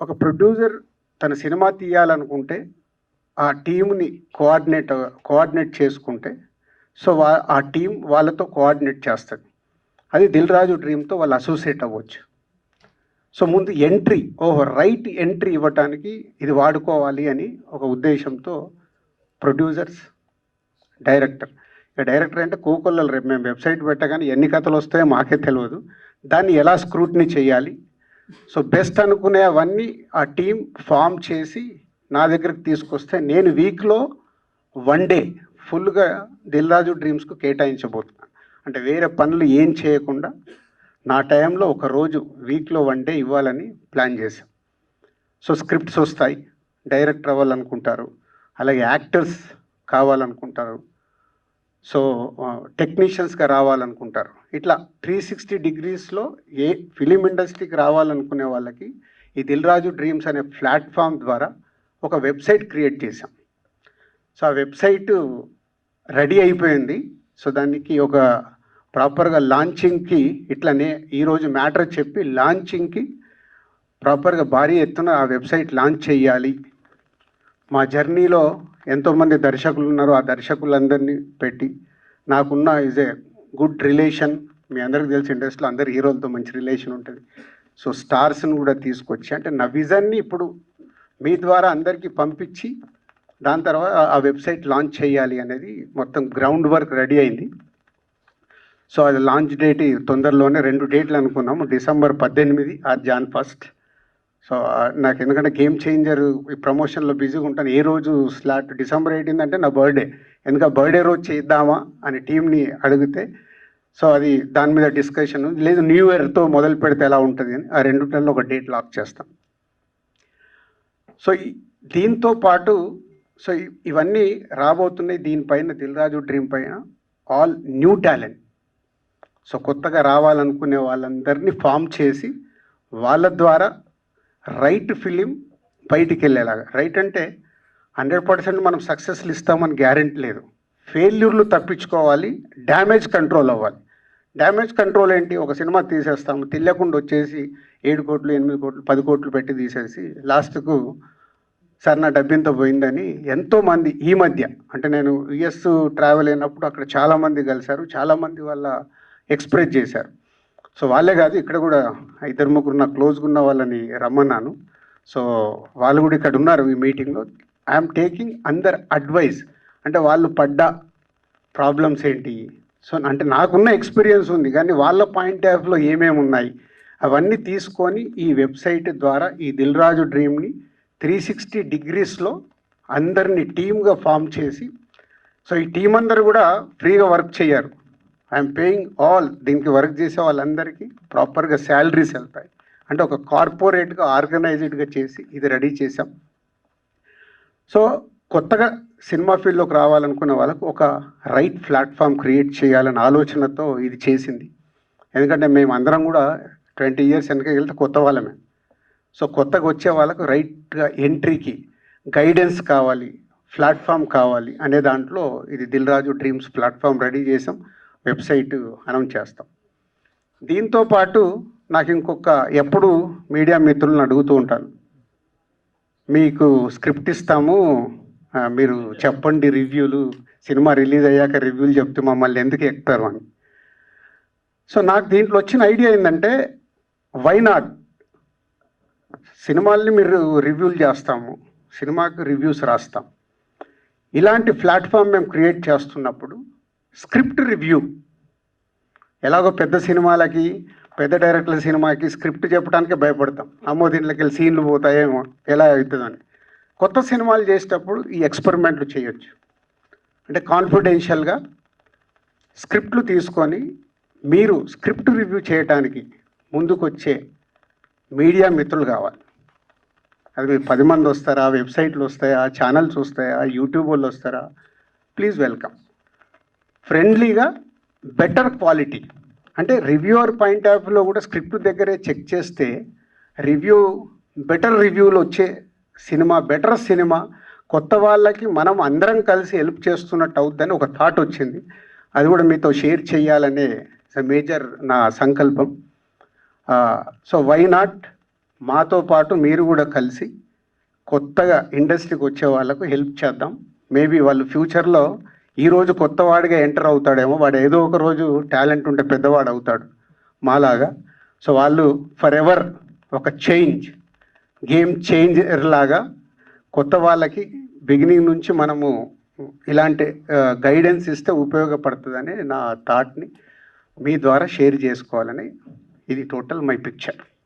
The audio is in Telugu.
ఒక ప్రొడ్యూసర్ తన సినిమా తీయాలనుకుంటే ఆ టీంని కోఆర్డినేట్ చేసుకుంటే సో ఆ టీం వాళ్ళతో కోఆర్డినేట్ చేస్తుంది. అది దిల్ రాజు డ్రీమ్తో వాళ్ళు అసోసియేట్ అవ్వచ్చు. సో ముందు ఎంట్రీ రైట్ ఎంట్రీ ఇవ్వటానికి ఇది వాడుకోవాలి అని ఒక ఉద్దేశంతో ప్రొడ్యూసర్స్, డైరెక్టర్ అంటే కోకొల్లలు. రేపు మేము వెబ్సైట్ పెట్టగానే ఎన్ని కథలు వస్తాయో మాకే తెలియదు. దాన్ని ఎలా స్క్రూటినీ చేయాలి, సో బెస్ట్ అనుకునే అవన్నీ ఆ టీం ఫామ్ చేసి నా దగ్గరికి తీసుకొస్తే నేను వీక్లో 1 డే ఫుల్గా దిల్ రాజు డ్రీమ్స్కు కేటాయించబోతున్నాను. అంటే వేరే పనులు ఏం చేయకుండా నా టైంలో ఒక రోజు వీక్లో 1 డే ఇవ్వాలని ప్లాన్ చేశాం. సో స్క్రిప్ట్స్ వస్తాయి, డైరెక్టర్ అవ్వాలనుకుంటారు, అలాగే యాక్టర్స్ కావాలనుకుంటారు, సో టెక్నీషియన్స్గా రావాలనుకుంటారు. ఇట్లా 360 డిగ్రీస్లో ఏ ఫిలిం ఇండస్ట్రీకి రావాలనుకునే వాళ్ళకి ఈ దిల్ రాజు డ్రీమ్స్ అనే ప్లాట్ఫామ్ ద్వారా ఒక వెబ్సైట్ క్రియేట్ చేశాం. సో ఆ వెబ్సైట్ రెడీ అయిపోయింది. సో దానికి ఒక ప్రాపర్గా లాంచింగ్కి ఇట్లనే ఈరోజు మ్యాటర్ చెప్పి లాంచింగ్కి ప్రాపర్గా భారీ ఎత్తున ఆ వెబ్సైట్ లాంచ్ చేయాలి. మా జర్నీలో ఎంతోమంది దర్శకులు ఉన్నారు, ఆ దర్శకులందరినీ పెట్టి నాకున్న ఈజ్ ఏ గుడ్ రిలేషన్. మీ అందరికీ తెలిసి ఇండస్ట్రీలో అందరు హీరోలతో మంచి రిలేషన్ ఉంటుంది. సో స్టార్స్ని కూడా తీసుకొచ్చి అంటే నా విజన్ని ఇప్పుడు మీ ద్వారా అందరికీ పంపించి దాని తర్వాత ఆ వెబ్సైట్ లాంచ్ చేయాలి అనేది మొత్తం గ్రౌండ్ వర్క్ రెడీ అయింది. సో అది లాంచ్ డేట్ తొందరలోనే 2 డేట్లు అనుకున్నాము, December 18 ఆర్ Jan 1. సో నాకు ఎందుకంటే గేమ్ చేంజర్ ఈ ప్రమోషన్లో బిజీగా ఉంటాను. ఏ రోజు స్లాట్ December 18 అంటే నా బర్త్డే, ఎందుకంటే బర్త్డే రోజు చేద్దామా అని టీంని అడిగితే సో అది దాని మీద డిస్కషన్ లేదు, న్యూ ఇయర్తో మొదలు పెడితే ఎలా ఉంటుంది అని ఆ 2 నెలల్లో ఒక డేట్ లాక్ చేస్తాం. సో దీంతో పాటు సో ఇవన్నీ రాబోతున్నాయి. దీనిపైన దిల్ రాజు డ్రీమ్ పైన ఆల్ న్యూ టాలెంట్, సో కొత్తగా రావాలనుకునే వాళ్ళందరినీ ఫామ్ చేసి వాళ్ళ ద్వారా రైట్ ఫిలిం బయటికి వెళ్ళేలాగా. రైట్ అంటే 100% మనం సక్సెస్లు ఇస్తామని గ్యారెంటీ లేదు. ఫెయిల్యూర్లు తప్పించుకోవాలి, డ్యామేజ్ కంట్రోల్ అవ్వాలి. డ్యామేజ్ కంట్రోల్ ఏంటి, ఒక సినిమా తీసేస్తాము తెలియకుండా వచ్చేసి 7 కోట్లు 8 కోట్లు 10 కోట్లు పెట్టి తీసేసి లాస్ట్కు సార్ నా డబ్బింత పోయిందని ఎంతోమంది ఈ మధ్య అంటే నేను US ట్రావెల్ అయినప్పుడు అక్కడ చాలామంది కలిశారు, చాలామంది వాళ్ళ ఎక్స్ప్రెస్ చేశారు. సో వాళ్ళే కాదు, ఇక్కడ కూడా 2-3 నా క్లోజ్గా ఉన్న వాళ్ళని రమ్మన్నాను. సో వాళ్ళు కూడా ఇక్కడ ఉన్నారు ఈ మీటింగ్లో. ఐఎమ్ టేకింగ్ అందర్ అడ్వైస్, అంటే వాళ్ళు పడ్డ ప్రాబ్లమ్స్ ఏంటి, సో అంటే నాకున్న ఎక్స్పీరియన్స్ ఉంది కానీ వాళ్ళ పాయింట్ ఆఫ్ వ్యూలో ఏమేమి ఉన్నాయి అవన్నీ తీసుకొని ఈ వెబ్సైట్ ద్వారా ఈ దిల్ రాజు డ్రీమ్ని 360 డిగ్రీస్లో అందరినీ టీమ్గా ఫామ్ చేసి, సో ఈ టీం అందరూ కూడా ఫ్రీగా వర్క్ చేయరు. ఐఎమ్ పేయింగ్ ఆల్, దీనికి వర్క్ చేసే వాళ్ళందరికీ ప్రాపర్గా శాలరీస్ వెళ్తాయి. అంటే ఒక కార్పొరేట్గా ఆర్గనైజ్డ్గా చేసి ఇది రెడీ చేసాం. సో కొత్తగా సినిమా ఫీల్డ్లోకి రావాలనుకున్న వాళ్ళకు ఒక రైట్ ప్లాట్ఫామ్ క్రియేట్ చేయాలనే ఆలోచనతో ఇది చేసింది. ఎందుకంటే మేము అందరం కూడా 20 years వెనక వెళ్తే కొత్త వాళ్ళమే. సో కొత్తగా వచ్చే వాళ్ళకు రైట్గా ఎంట్రీకి గైడెన్స్ కావాలి, ప్లాట్ఫామ్ కావాలి అనే దాంట్లో ఇది Dil Raju dreams platform ready చేసాం, వెబ్సైట్ అనౌన్స్ చేస్తాం. దీంతో పాటు నాకు ఇంకొక ఎప్పుడు మీడియా మిత్రులను అడుగుతూ ఉంటాను, మీకు స్క్రిప్ట్ ఇస్తాము మీరు చెప్పండి రివ్యూలు, సినిమా రిలీజ్ అయ్యాక రివ్యూలు చెప్తే మమ్మల్ని ఎందుకు ఎక్కుతారు అని. సో నాకు దీంట్లో వచ్చిన ఐడియా ఏంటంటే వై నాట్, సినిమాల్ని మీరు రివ్యూలు చేస్తాము, సినిమాకి రివ్యూస్ రాస్తాం, ఇలాంటి ప్లాట్ఫామ్ మేము క్రియేట్ చేస్తున్నప్పుడు స్క్రిప్ట్ రివ్యూ ఎలాగో పెద్ద సినిమాలకి పెద్ద డైరెక్టర్ల సినిమాకి స్క్రిప్ట్ చెప్పడానికే భయపడతాం, అమ్మో దీంట్లోకి వెళ్ళి సీన్లు పోతాయేమో ఎలా అవుతుందని. కొత్త సినిమాలు చేసేటప్పుడు ఈ ఎక్స్పెరిమెంట్లు చేయొచ్చు. అంటే కాన్ఫిడెన్షియల్గా స్క్రిప్ట్లు తీసుకొని మీరు స్క్రిప్ట్ రివ్యూ చేయడానికి ముందుకొచ్చే మీడియా మిత్రులు కావాలి. అది మీరు 10 మంది వస్తారా, వెబ్సైట్లు వస్తాయా, ఛానల్స్ వస్తాయా, యూట్యూబ్ వాళ్ళు వస్తారా, ప్లీజ్ వెల్కమ్. ఫ్రెండ్లీగా బెటర్ క్వాలిటీ, అంటే రివ్యూవర్ పాయింట్ ఆఫ్ వ్యూలో కూడా స్క్రిప్ట్ దగ్గరే చెక్ చేస్తే బెటర్ రివ్యూలు వచ్చే సినిమా, బెటర్ సినిమా, కొత్త వాళ్ళకి మనం అందరం కలిసి హెల్ప్ చేస్తున్నట్టు అవుద్దని ఒక థాట్ వచ్చింది. అది కూడా మీతో షేర్ చేయాలనే మేజర్ నా సంకల్పం. సో వై నాట్ మాతో పాటు మీరు కూడా కలిసి కొత్తగా ఇండస్ట్రీకి వచ్చే వాళ్ళకు హెల్ప్ చేద్దాం. మేబీ వాళ్ళు ఫ్యూచర్లో ఈరోజు కొత్తవాడిగా ఎంటర్ అవుతాడేమో, వాడు ఏదో ఒక రోజు టాలెంట్ ఉంటే పెద్దవాడు అవుతాడు మాలాగా. సో వాళ్ళు ఫర్ ఎవర్ ఒక గేమ్ చేంజర్ లాగా కొత్త వాళ్ళకి బిగినింగ్ నుంచి మనము ఇలాంటి గైడెన్స్ ఇస్తే ఉపయోగపడుతుందని నా థాట్ని మీ ద్వారా షేర్ చేసుకోవాలని, ఇది టోటల్ మై పిక్చర్.